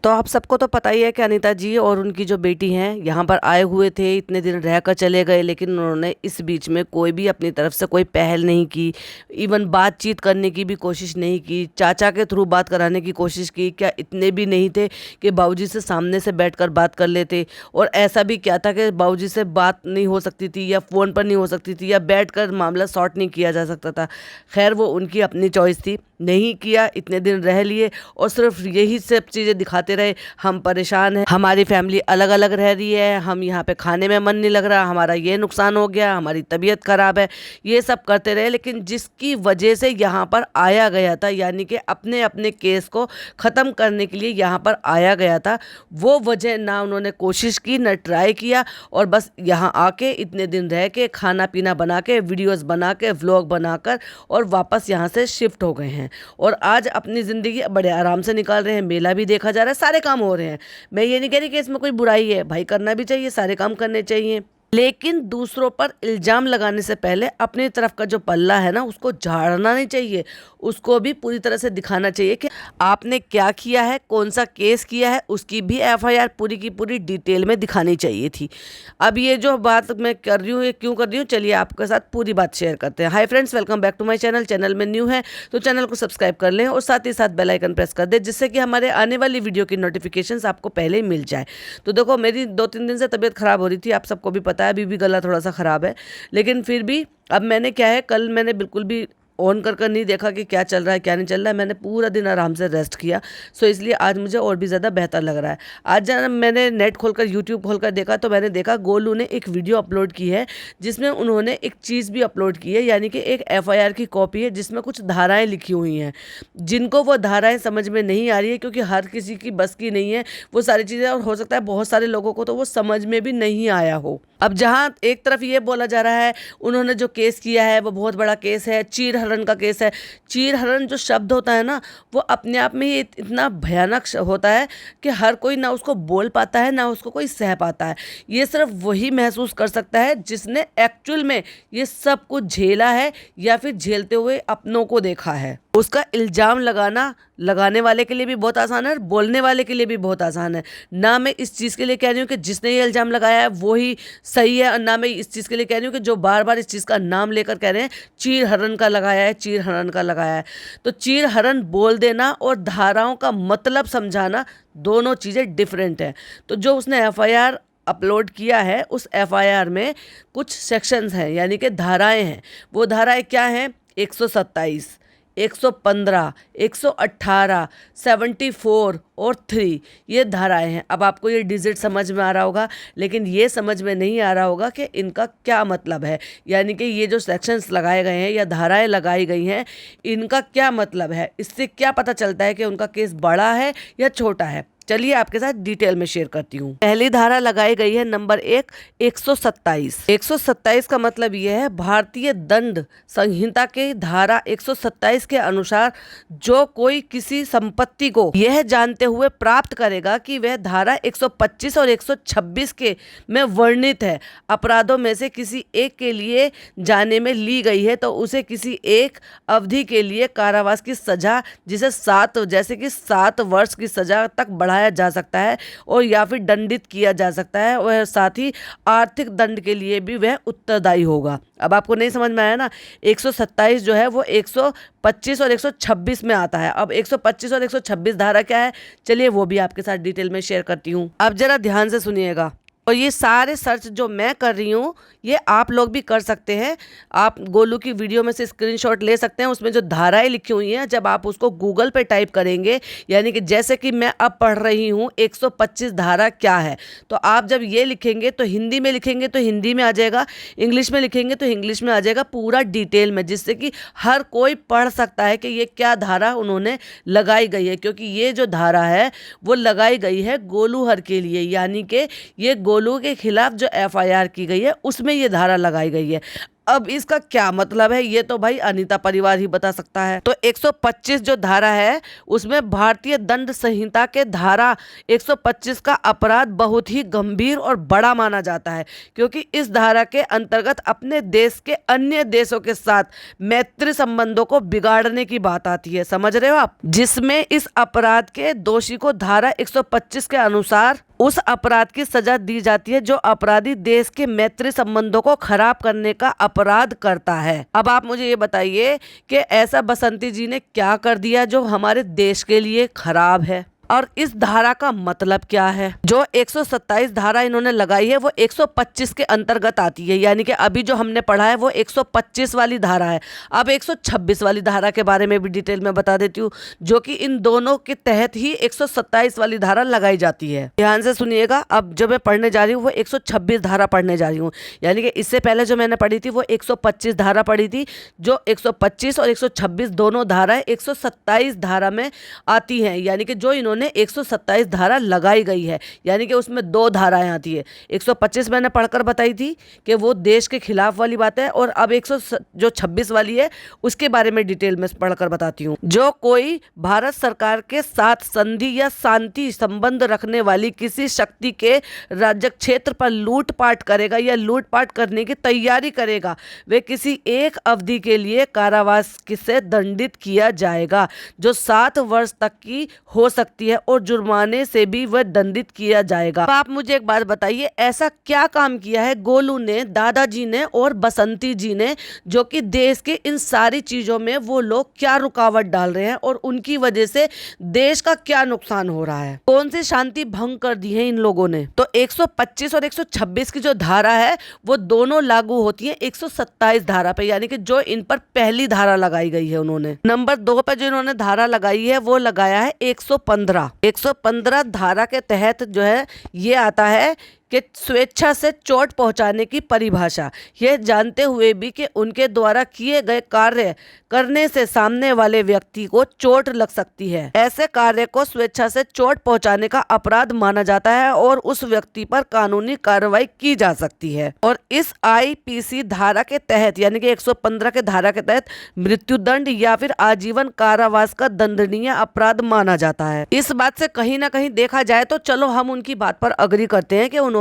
तो आप सबको तो पता ही है कि अनीता जी और उनकी जो बेटी हैं यहाँ पर आए हुए थे, इतने दिन रहकर चले गए, लेकिन उन्होंने इस बीच में कोई भी अपनी तरफ से कोई पहल नहीं की। इवन बातचीत करने की भी कोशिश नहीं की, चाचा के थ्रू बात कराने की कोशिश की। क्या इतने भी नहीं थे कि बाबूजी से सामने से बैठकर बात कर लेते? और ऐसा भी क्या था कि बाबूजी से बात नहीं हो सकती थी, या फ़ोन पर नहीं हो सकती थी, या बैठकर मामला सॉर्ट नहीं किया जा सकता था? खैर, वो उनकी अपनी चॉइस थी, नहीं किया, इतने दिन रह लिए और सिर्फ यही सब चीज़ें दिखाते रहे। हम परेशान हैं, हमारी फैमिली अलग अलग रह रही है, हम यहाँ पे खाने में मन नहीं लग रहा, हमारा ये नुकसान हो गया, हमारी तबीयत खराब है, ये सब करते रहे। लेकिन जिसकी वजह से यहाँ पर आया गया था, यानी कि अपने अपने केस को ख़त्म करने के लिए यहाँ पर आया गया था, वो वजह ना उन्होंने कोशिश की, ना ट्राई किया, और बस यहाँ आके इतने दिन रह के खाना पीना बना के, वीडियोज़ बना के, व्लॉग बनाकर और वापस यहाँ से शिफ्ट हो गए हैं। और आज अपनी ज़िंदगी बड़े आराम से निकाल रहे हैं, मेला भी देखा जा रहा है, सारे काम हो रहे हैं। मैं ये नहीं कह रही कि इसमें कोई बुराई है, भाई करना भी चाहिए, सारे काम करने चाहिए, लेकिन दूसरों पर इल्ज़ाम लगाने से पहले अपनी तरफ का जो पल्ला है ना, उसको झाड़ना नहीं चाहिए। उसको भी पूरी तरह से दिखाना चाहिए कि आपने क्या किया है, कौन सा केस किया है, उसकी भी एफआईआर पूरी की पूरी डिटेल में दिखानी चाहिए थी। अब ये जो बात मैं कर रही हूँ, ये क्यों कर रही हूँ, चलिए आपके साथ पूरी बात शेयर करते हैं। Hi friends, welcome back to my channel. Channel में न्यू है तो चैनल को सब्सक्राइब कर लें और साथ ही साथ बेल आइकन प्रेस कर दें, जिससे कि हमारे आने वाली वीडियो की नोटिफिकेशंस आपको पहले ही मिल जाए। तो देखो, मेरी 2-3 दिन से तबीयत ख़राब हो रही थी, आप सबको भी पता है, अभी भी गला थोड़ा सा ख़राब है, लेकिन फिर भी अब मैंने क्या है, कल मैंने बिल्कुल भी ऑन कर नहीं देखा कि क्या चल रहा है क्या नहीं चल रहा है। मैंने पूरा दिन आराम से रेस्ट किया, सो इसलिए आज मुझे और भी ज़्यादा बेहतर लग रहा है। आज जब मैंने नेट खोलकर यूट्यूब खोलकर देखा तो मैंने देखा गोलू ने एक वीडियो अपलोड की है, जिसमें उन्होंने एक चीज़ भी अपलोड की है, यानी कि एक एफआईआर की कॉपी है जिसमें कुछ धाराएँ लिखी हुई हैं, जिनको वो धाराएँ समझ में नहीं आ रही है, क्योंकि हर किसी की बस की नहीं है वो सारी चीज़ें, और हो सकता है बहुत सारे लोगों को तो वो समझ में भी नहीं आया हो। अब जहाँ एक तरफ ये बोला जा रहा है उन्होंने जो केस किया है वो बहुत बड़ा केस है, चीर हरण का केस है। चीर हरण जो शब्द होता है ना, वो अपने आप में ही इतना भयानक होता है कि हर कोई ना उसको बोल पाता है, ना उसको कोई सह पाता है। ये सिर्फ वही महसूस कर सकता है जिसने एक्चुअल में ये सब कुछ झेला है, या फिर झेलते हुए अपनों को देखा है। उसका इल्ज़ाम लगाना लगाने वाले के लिए भी बहुत आसान है और बोलने वाले के लिए भी बहुत आसान है। ना मैं इस चीज़ के लिए कह रही हूँ कि जिसने ये इल्ज़ाम लगाया है वो ही सही है, और ना मैं इस चीज़ के लिए कह रही हूँ कि जो बार बार इस चीज़ का नाम लेकर कह रहे हैं चीर हरण का लगाया है, चीर हरण का लगाया है। तो चीर हरण बोल देना और धाराओं का मतलब समझाना, दोनों चीज़ें डिफरेंट हैं। तो जो उसने एफआईआर अपलोड किया है, उस एफआईआर में कुछ सेक्शंस हैं, यानी कि धाराएं हैं। वो धाराएं क्या हैं? 127, 115, 118, 74 और 3, ये धाराएं हैं। अब आपको ये डिजिट समझ में आ रहा होगा, लेकिन ये समझ में नहीं आ रहा होगा कि इनका क्या मतलब है, यानी कि ये जो सेक्शंस लगाए गए हैं या धाराएं लगाई गई हैं, इनका क्या मतलब है। इससे क्या पता चलता है कि उनका केस बड़ा है या छोटा है। चलिए आपके साथ डिटेल में शेयर करती हूँ। पहली धारा लगाई गई है नंबर 1, 127। 127 का मतलब यह है, भारतीय दंड संहिता के धारा 127 के अनुसार जो कोई किसी संपत्ति को यह जानते हुए प्राप्त करेगा कि वह धारा 125 और 126 के में वर्णित है अपराधों में से किसी एक के लिए जाने में ली गई है, तो उसे किसी एक अवधि के लिए कारावास की सजा, जिसे 7 वर्ष की सजा तक बढ़ाया जा सकता है, और या फिर दंडित किया जा सकता है, और साथ ही आर्थिक दंड के लिए भी वह उत्तरदायी होगा। अब आपको नहीं समझ में आया ना, 127 जो है वो 125 और 126 में आता है। अब 125 और 126 धारा क्या है, चलिए वो भी आपके साथ डिटेल में शेयर करती हूँ। अब जरा ध्यान से सुनिएगा, और ये सारे सर्च जो मैं कर रही हूँ ये आप लोग भी कर सकते हैं। आप गोलू की वीडियो में से स्क्रीनशॉट ले सकते हैं, उसमें जो धाराएं लिखी हुई हैं, जब आप उसको गूगल पे टाइप करेंगे, यानी कि जैसे कि मैं अब पढ़ रही हूँ 125 धारा क्या है, तो आप जब ये लिखेंगे तो हिंदी में लिखेंगे तो हिंदी में आ जाएगा, इंग्लिश में लिखेंगे तो इंग्लिश में आ जाएगा, पूरा डिटेल में, जिससे कि हर कोई पढ़ सकता है कि ये क्या धारा उन्होंने लगाई गई है। क्योंकि ये जो धारा है वो लगाई गई है गोलू हर के लिए, यानी कि ये गोलू के खिलाफ जो एफआईआर की गई है उसमें ये धारा लगाई गई है। अब इसका क्या मतलब है ये तो भाई अनीता परिवार ही बता सकता है। तो 125 जो धारा है उसमें भारतीय दंड संहिता के धारा 125 का अपराध बहुत ही गंभीर और बड़ा माना जाता है, क्योंकि इस धारा के अंतर्गत अपने देश के अन्य देशों के साथ मैत्री संबंधों को बिगाड़ने की बात आती है, समझ रहे हो आप, जिसमें इस अपराध के दोषी को धारा 125 के अनुसार उस अपराध की सजा दी जाती है जो अपराधी देश के मैत्री संबंधों को खराब करने का अपराध करता है। अब आप मुझे ये बताइए कि ऐसा बसंती जी ने क्या कर दिया जो हमारे देश के लिए खराब है, और इस धारा का मतलब क्या है। जो 127 धारा इन्होंने लगाई है वो 125 के अंतर्गत आती है, यानी कि अभी जो हमने पढ़ा है वो 125 वाली धारा है। अब 126 वाली धारा के बारे में भी डिटेल में बता देती हूँ, जो कि इन दोनों के तहत ही 127 वाली धारा लगाई जाती है। ध्यान से सुनिएगा, अब जो मैं पढ़ने जा रही हूँ वो 126 धारा पढ़ने जा रही हूँ, यानी कि इससे पहले जो मैंने पढ़ी थी वो 125 धारा पढ़ी थी। जो 125 और 126 दोनों धाराएं 127 धारा में आती हैं, यानी कि जो इन्होंने 127 धारा लगाई गई है, यानी कि उसमें दो धाराएं आती है। 125 मैंने पढ़कर बताई थी कि वो देश के खिलाफ वाली बात है, और अब 126 वाली है उसके बारे में डिटेल में पढ़कर बताती हूँ। जो कोई भारत सरकार के साथ संधि या शांति संबंध रखने वाली किसी शक्ति के राज्य क्षेत्र पर लूटपाट करेगा या लूटपाट करने की तैयारी करेगा, वे किसी एक अवधि के लिए कारावास से दंडित किया जाएगा, जो 7 वर्ष तक की हो सकती है, और जुर्माने से भी वह दंडित किया जाएगा। आप मुझे एक बात बताइए, ऐसा क्या काम किया है गोलू ने, दादाजी ने और बसंती जी ने, जो कि देश के इन सारी चीजों में वो लोग क्या रुकावट डाल रहे हैं और उनकी वजह से देश का क्या नुकसान हो रहा है, कौन सी शांति भंग कर दी है इन लोगों ने। तो 125 और 126 की जो धारा है वो दोनों लागू होती है 127 धारा पे, यानी कि जो इन पर पहली धारा लगाई गई है उन्होंने। नंबर 2 पे जो इन्होंने धारा लगाई है वो लगाया है 115 धारा के तहत जो है ये आता है कि स्वेच्छा से चोट पहुंचाने की परिभाषा, यह जानते हुए भी कि उनके द्वारा किए गए कार्य करने से सामने वाले व्यक्ति को चोट लग सकती है। ऐसे कार्य को स्वेच्छा से चोट पहुंचाने का अपराध माना जाता है और उस व्यक्ति पर कानूनी कार्रवाई की जा सकती है। और इस आईपीसी धारा के तहत, यानी कि 115 के धारा के तहत मृत्युदंड या फिर आजीवन कारावास का दंडनीय अपराध माना जाता है। इस बात से कहीं ना कहीं देखा जाए तो चलो हम उनकी बात पर अग्री करते हैं कि उन्होंने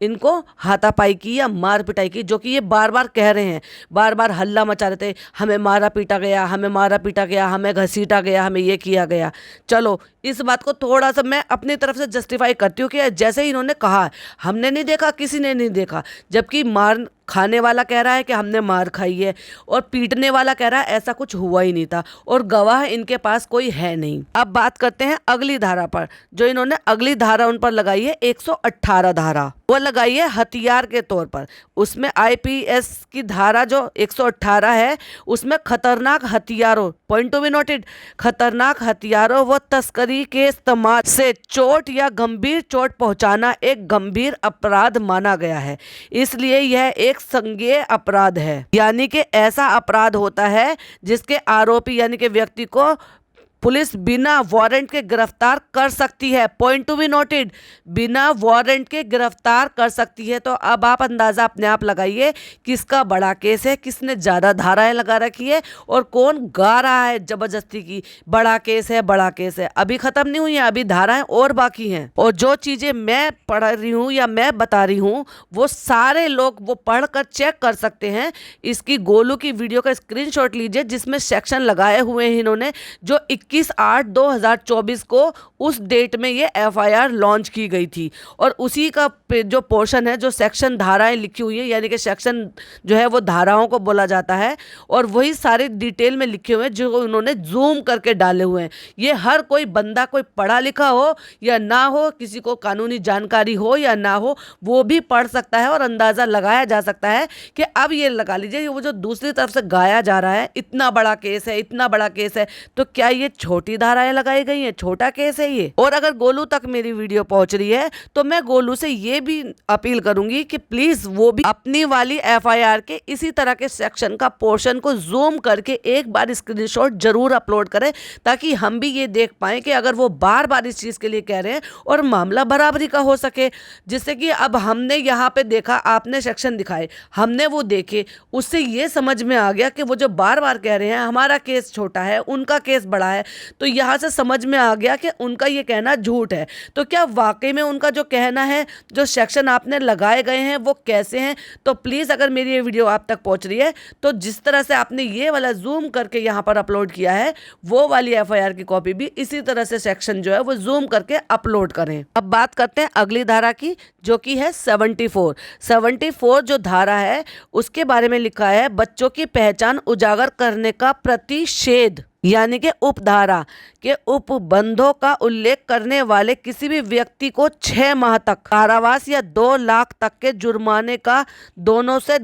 इनको हाथापाई की या मार पिटाई की, जो कि ये बार बार कह रहे हैं, बार बार हल्ला मचा रहे थे, हमें मारा पीटा गया, हमें मारा पीटा गया, हमें घसीटा गया, हमें ये किया गया। चलो इस बात को थोड़ा सा मैं अपनी तरफ से जस्टिफाई करती हूँ कि जैसे ही इन्होंने कहा हमने नहीं देखा, किसी ने नहीं देखा, जबकि मार खाने वाला कह रहा है कि हमने मार खाई है और पीटने वाला कह रहा है ऐसा कुछ हुआ ही नहीं था, और गवाह इनके पास कोई है नहीं। अब बात करते हैं अगली धारा पर। जो इन्होंने अगली धारा उन पर लगाई है 118 धारा, वो लगाई है हथियार के तौर पर। उसमें आईपीएस की धारा जो 118 है उसमें खतरनाक हथियारों, पॉइंट टू बी नोटेड, खतरनाक हथियारों व तस्करी के इस्तेमाल से चोट या गंभीर चोट पहुंचाना एक गंभीर अपराध माना गया है, इसलिए यह एक संज्ञेय अपराध है। यानी कि ऐसा अपराध होता है जिसके आरोपी यानी कि व्यक्ति को पुलिस बिना वारंट के गिरफ्तार कर सकती है, पॉइंट टू बी नोटेड, बिना वारंट के गिरफ्तार कर सकती है। तो अब आप अंदाजा अपने आप लगाइए किसका बड़ा केस है, किसने ज्यादा धाराएं लगा रखी है और कौन गा रहा है जबरदस्ती की बड़ा केस है, बड़ा केस है। अभी खत्म नहीं हुई है, अभी धाराएं और बाकी हैं, और जो चीजें मैं पढ़ रही हूँ या मैं बता रही हूँ वो सारे लोग वो पढ़कर चेक कर सकते हैं। इसकी गोलू की वीडियो का स्क्रीनशॉट लीजिए जिसमें सेक्शन लगाए हुए हैं इन्होंने, जो 21/8/2024 को उस डेट में ये एफआईआर लॉन्च की गई थी, और उसी का जो पोर्शन है, जो सेक्शन धाराएं लिखी हुई है, यानी कि सेक्शन जो है वो धाराओं को बोला जाता है, और वही सारे डिटेल में लिखे हुए हैं जो उन्होंने जूम करके डाले हुए हैं। ये हर कोई बंदा, कोई पढ़ा लिखा हो या ना हो, किसी को कानूनी जानकारी हो या ना हो, वो भी पढ़ सकता है और अंदाजा लगाया जा सकता है कि अब ये लगा लीजिए वो जो दूसरी तरफ से गाया जा रहा है इतना बड़ा केस है, इतना बड़ा केस है, तो क्या ये छोटी धाराएं लगाई गई हैं, छोटा केस है ये। और अगर गोलू तक मेरी वीडियो पहुंच रही है तो मैं गोलू से ये भी अपील करूंगी कि प्लीज वो भी अपनी वाली एफआईआर के इसी तरह के सेक्शन का पोर्शन को जूम करके एक बार स्क्रीनशॉट जरूर अपलोड करें, ताकि हम भी ये देख पाए कि अगर वो बार बार इस चीज के लिए कह रहे हैं और मामला बराबरी का हो सके। जिससे कि अब हमने यहाँ पे देखा, आपने सेक्शन दिखाए, हमने वो देखे, उससे ये समझ में आ गया कि वो जो बार बार कह रहे हैं हमारा केस छोटा है, उनका केस बड़ा है, तो यहाँ से समझ में आ गया कि उनका ये कहना झूठ है। तो क्या वाकई में उनका जो कहना है, जो सेक्शन आपने लगाए गए हैं वो कैसे हैं? तो प्लीज़ अगर मेरी ये वीडियो आप तक पहुंच रही है तो जिस तरह से आपने ये वाला जूम करके यहाँ पर अपलोड किया है, वो वाली एफआईआर की कॉपी भी इसी तरह से सेक्शन जो है वो जूम करके अपलोड करें। अब बात करते हैं अगली धारा की, जो कि है 74 जो धारा है उसके बारे में लिखा है बच्चों की पहचान उजागर करने का प्रतिषेध, यानी कि उपधारा के उपबंधों का उल्लेख करने वाले किसी भी व्यक्ति को 6 माह तक कारावास या 2 लाख तक के जुर्माने का दोनों से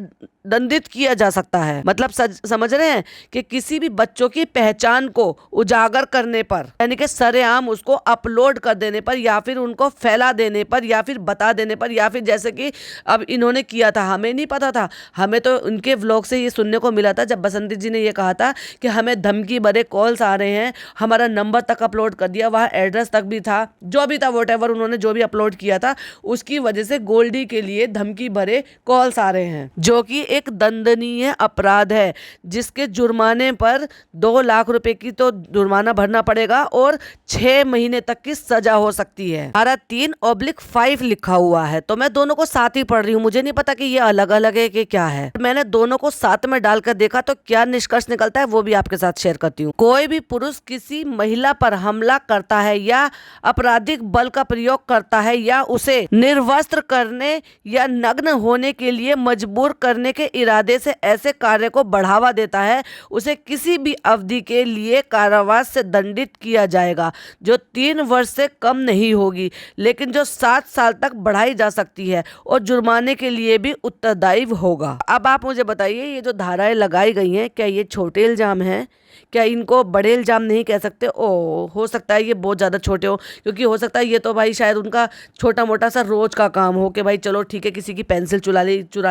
दंडित किया जा सकता है। मतलब समझ रहे हैं कि किसी भी बच्चों की पहचान को उजागर करने पर, यानी कि सरेआम उसको अपलोड कर देने पर, या फिर उनको फैला देने पर, या फिर बता देने पर, या फिर जैसे कि अब इन्होंने किया था, हमें नहीं पता था, हमें तो उनके व्लॉग से ये सुनने को मिला था जब बसंती जी ने ये कहा था कि हमें धमकी भरे कॉल्स आ रहे हैं, हमारा नंबर तक अपलोड कर दिया, वहाँ एड्रेस तक भी था, जो भी था व्हाटएवर उन्होंने जो भी अपलोड किया था, उसकी वजह से गोल्डी के लिए धमकी भरे कॉल्स आ रहे हैं, जो कि एक दंडनीय अपराध है, जिसके जुर्माने पर 2 लाख रुपए की तो जुर्माना भरना पड़ेगा और 6 महीने तक की सजा हो सकती है। धारा 3/5 लिखा हुआ है, तो मैं दोनों को साथ ही पढ़ रही हूँ, मुझे नहीं पता कि ये अलग अलग है कि क्या है। मैंने दोनों को साथ में डालकर देखा तो क्या निष्कर्ष निकलता है वो भी आपके साथ शेयर करती हूँ। कोई भी पुरुष किसी महिला पर हमला करता है या आपराधिक बल का प्रयोग करता है या उसे निर्वस्त्र करने या नग्न होने के लिए मजबूर करने के इरादे से ऐसे कार्य को बढ़ावा देता है, उसे किसी भी अवधि के लिए कारावास से दंडित किया जाएगा, जो 3 वर्ष से कम नहीं होगी, लेकिन जो 7 साल तक बढ़ाई जा सकती है, और जुर्माने के लिए भी उत्तरदायी होगा। अब आप मुझे बताइए, ये जो धाराएं लगाई गई हैं, क्या ये छोटे इल्जाम हैं? क्या इनको बड़े इल्जाम नहीं कह सकते? हो सकता है ये बहुत ज़्यादा छोटे हो, क्योंकि हो सकता है ये तो भाई शायद उनका छोटा मोटा सा रोज का काम हो कि भाई चलो ठीक है, किसी की पेंसिल चुरा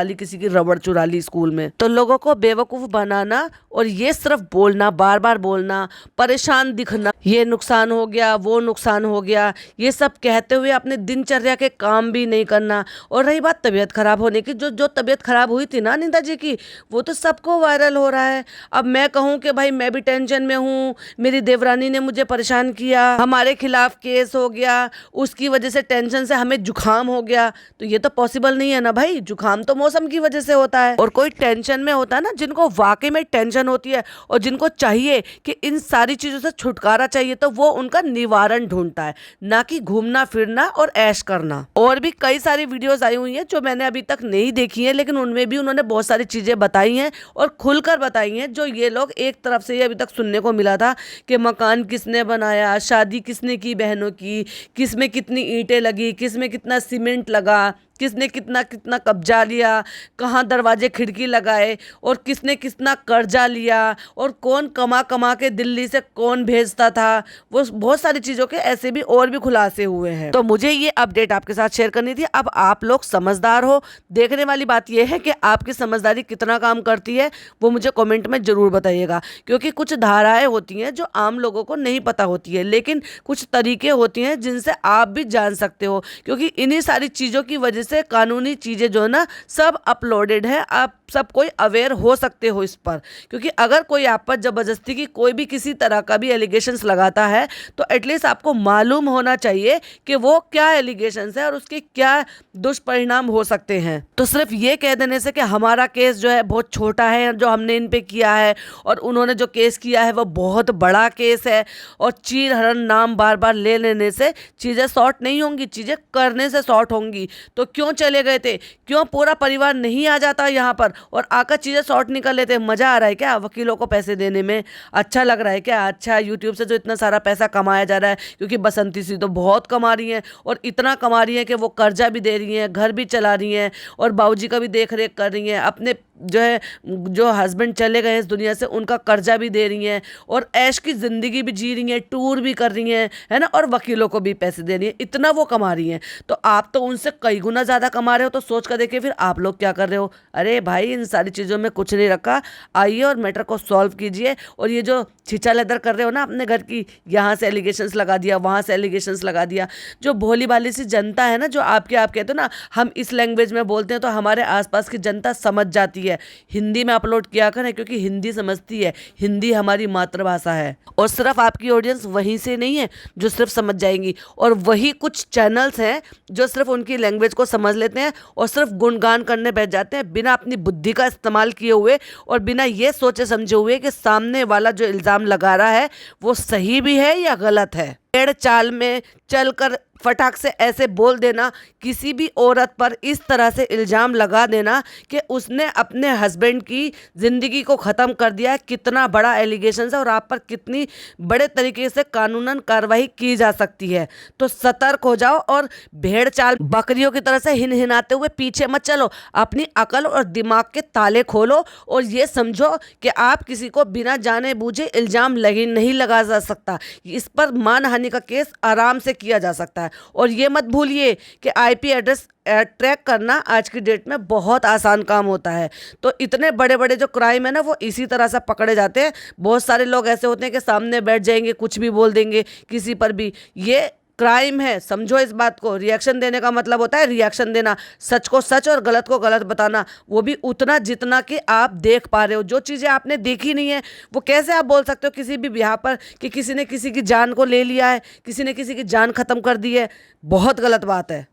ली, किसी की रबड़ चुरा ली स्कूल में। तो लोगों को बेवकूफ़ बनाना और ये सिर्फ बोलना, बार बार बोलना, परेशान दिखना, ये नुकसान हो गया, वो नुकसान हो गया, ये सब कहते हुए अपने दिनचर्या के काम भी नहीं करना। और रही बात तबीयत खराब होने की, जो तबीयत खराब हुई थी ना निंदा जी की, वो तो सबको वायरल हो रहा है। अब मैं कहूँ कि भाई मैं भी टेंशन में हूँ, मेरी देवरानी ने मुझे परेशान किया, हमारे खिलाफ केस हो गया, उसकी वजह से टेंशन से हमें जुकाम हो गया, तो ये तो पॉसिबल नहीं है ना भाई। जुकाम तो मौसम की वजह से होता है, और कोई टेंशन में होता है ना, जिनको वाकई में टेंशन होती है और जिनको चाहिए कि इन सारी चीजों से छुटकारा चाहिए, तो वो उनका निवारण ढूंढता है, ना कि घूमना फिरना और ऐश करना। और भी कई सारी वीडियोस आई हुई हैं जो मैंने अभी तक नहीं देखी है, लेकिन उनमें भी उन्होंने बहुत सारी चीजें बताई हैं और खुलकर बताई हैं, जो ये लोग एक तरफ से अभी तक सुनने को मिला था कि मकान किसने बनाया, शादी किसने की बहनों की, किस में कितनी ईंटें लगी, किस में कितना सीमेंट लगा, किसने कितना कितना कब्जा लिया, कहाँ दरवाजे खिड़की लगाए, और किसने कितना कर्जा लिया, और कौन कमा कमा के दिल्ली से कौन भेजता था, वो बहुत सारी चीज़ों के ऐसे भी और भी खुलासे हुए हैं। तो मुझे ये अपडेट आपके साथ शेयर करनी थी। अब आप लोग समझदार हो, देखने वाली बात यह है कि आपकी समझदारी कितना काम करती है, वो मुझे कमेंट में ज़रूर बताइएगा, क्योंकि कुछ धाराएं होती हैं जो आम लोगों को नहीं पता होती है, लेकिन कुछ तरीके होती हैं जिनसे आप भी जान सकते हो, क्योंकि इन्हीं सारी चीज़ों की वजह से कानूनी चीजें जो है ना सब अपलोडेड है, आप सब कोई अवेयर हो सकते हो इस पर। क्योंकि अगर कोई आप पर जबरदस्ती की कोई भी किसी तरह का भी एलिगेशंस लगाता है, तो एटलीस्ट आपको मालूम होना चाहिए कि वो क्या एलिगेशंस है और उसके क्या दुष्परिणाम हो सकते हैं। तो सिर्फ ये कह देने से कि हमारा केस जो है बहुत छोटा है, जो हमने इन पे किया है, और उन्होंने जो केस किया है वो बहुत बड़ा केस है, और चीर हरण नाम बार बार ले लेने से चीज़ें सॉर्ट नहीं होंगी, चीज़ें करने से सॉर्ट होंगी। तो क्यों चले गए थे? क्यों पूरा परिवार नहीं आ जाता यहाँ पर और आकर चीज़ें सॉर्ट निकल लेते? मज़ा आ रहा है क्या वकीलों को पैसे देने में? अच्छा लग रहा है क्या? अच्छा, यूट्यूब से जो इतना सारा पैसा कमाया जा रहा है, क्योंकि बसंती सी तो बहुत कमा रही हैं, और इतना कमा रही हैं कि वो कर्जा भी दे रही हैं, घर भी चला रही हैं, और बाबूजी का भी देख रेख कर रही हैं, अपने जो है जो हस्बैंड चले गए इस दुनिया से उनका कर्जा भी दे रही हैं और ऐश की ज़िंदगी भी जी रही हैं, टूर भी कर रही हैं, है ना, और वकीलों को भी पैसे दे रही हैं, इतना वो कमा रही हैं। तो आप तो उनसे कई गुना ज़्यादा कमा रहे हो, तो सोच कर देखिए फिर आप लोग क्या कर रहे हो। अरे भाई, इन सारी चीज़ों में कुछ नहीं रखा, आइए और मैटर को सॉल्व कीजिए। और ये जो छिछा लेदर कर रहे हो ना अपने घर की, यहाँ से एलिगेशंस लगा दिया, वहाँ से एलिगेशंस लगा दिया, जो भोली भाली सी जनता है ना, जो आप कहते हो ना हम इस लैंग्वेज में बोलते हैं तो हमारे आसपास की जनता समझ जाती है। हिंदी में अपलोड किया करें, क्योंकि हिंदी समझती है, हिंदी हमारी मातृभाषा है। और सिर्फ आपकी ऑडियंस वहीं से नहीं है जो सिर्फ समझ जाएंगी, और वही कुछ चैनल्स हैं जो सिर्फ उनकी लैंग्वेज को समझ लेते हैं और सिर्फ गुणगान करने बैठ जाते हैं, बिना अपनी बुद्धि का इस्तेमाल किए हुए और बिना ये सोचे समझे हुए कि सामने वाला जो इल्ज़ाम लगा रहा है वो सही भी है या गलत है। पेड़ चाल में चलकर फटाक से ऐसे बोल देना, किसी भी औरत पर इस तरह से इल्ज़ाम लगा देना कि उसने अपने हस्बैंड की ज़िंदगी को ख़त्म कर दिया, कितना बड़ा एलिगेशन है और आप पर कितनी बड़े तरीके से कानूनन कार्रवाई की जा सकती है। तो सतर्क हो जाओ और भेड़ चाल बकरियों की तरह से हिनहिनाते हुए पीछे मत चलो, अपनी अकल और दिमाग के ताले खोलो और ये समझो कि आप किसी को बिना जाने बूझे इल्ज़ाम नहीं लगा जा सकता। इस पर मानहानि का केस आराम से किया जा सकता है। और ये मत भूलिए कि आईपी एड्रेस ट्रैक करना आज की डेट में बहुत आसान काम होता है। तो इतने बड़े बड़े जो क्राइम है ना वो इसी तरह से पकड़े जाते हैं। बहुत सारे लोग ऐसे होते हैं कि सामने बैठ जाएंगे, कुछ भी बोल देंगे किसी पर भी, ये क्राइम है, समझो इस बात को। रिएक्शन देने का मतलब होता है रिएक्शन देना, सच को सच और गलत को गलत बताना, वो भी उतना जितना कि आप देख पा रहे हो। जो चीज़ें आपने देखी नहीं है वो कैसे आप बोल सकते हो किसी भी ब्याह पर कि किसी ने किसी की जान को ले लिया है, किसी ने किसी की जान ख़त्म कर दी है। बहुत गलत बात है।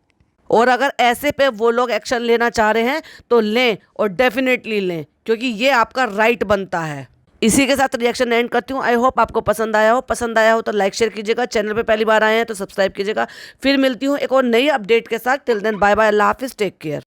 और अगर ऐसे पे वो लोग एक्शन लेना चाह रहे हैं तो लें, और डेफिनेटली लें, क्योंकि ये आपका राइट बनता है। इसी के साथ रिएक्शन एंड करती हूँ। आई होप आपको पसंद आया हो तो लाइक शेयर कीजिएगा। चैनल पे पहली बार आए हैं तो सब्सक्राइब कीजिएगा। फिर मिलती हूँ एक और नई अपडेट के साथ। टिल देन बाय बाय, अल्लाह हाफिज़, टेक केयर।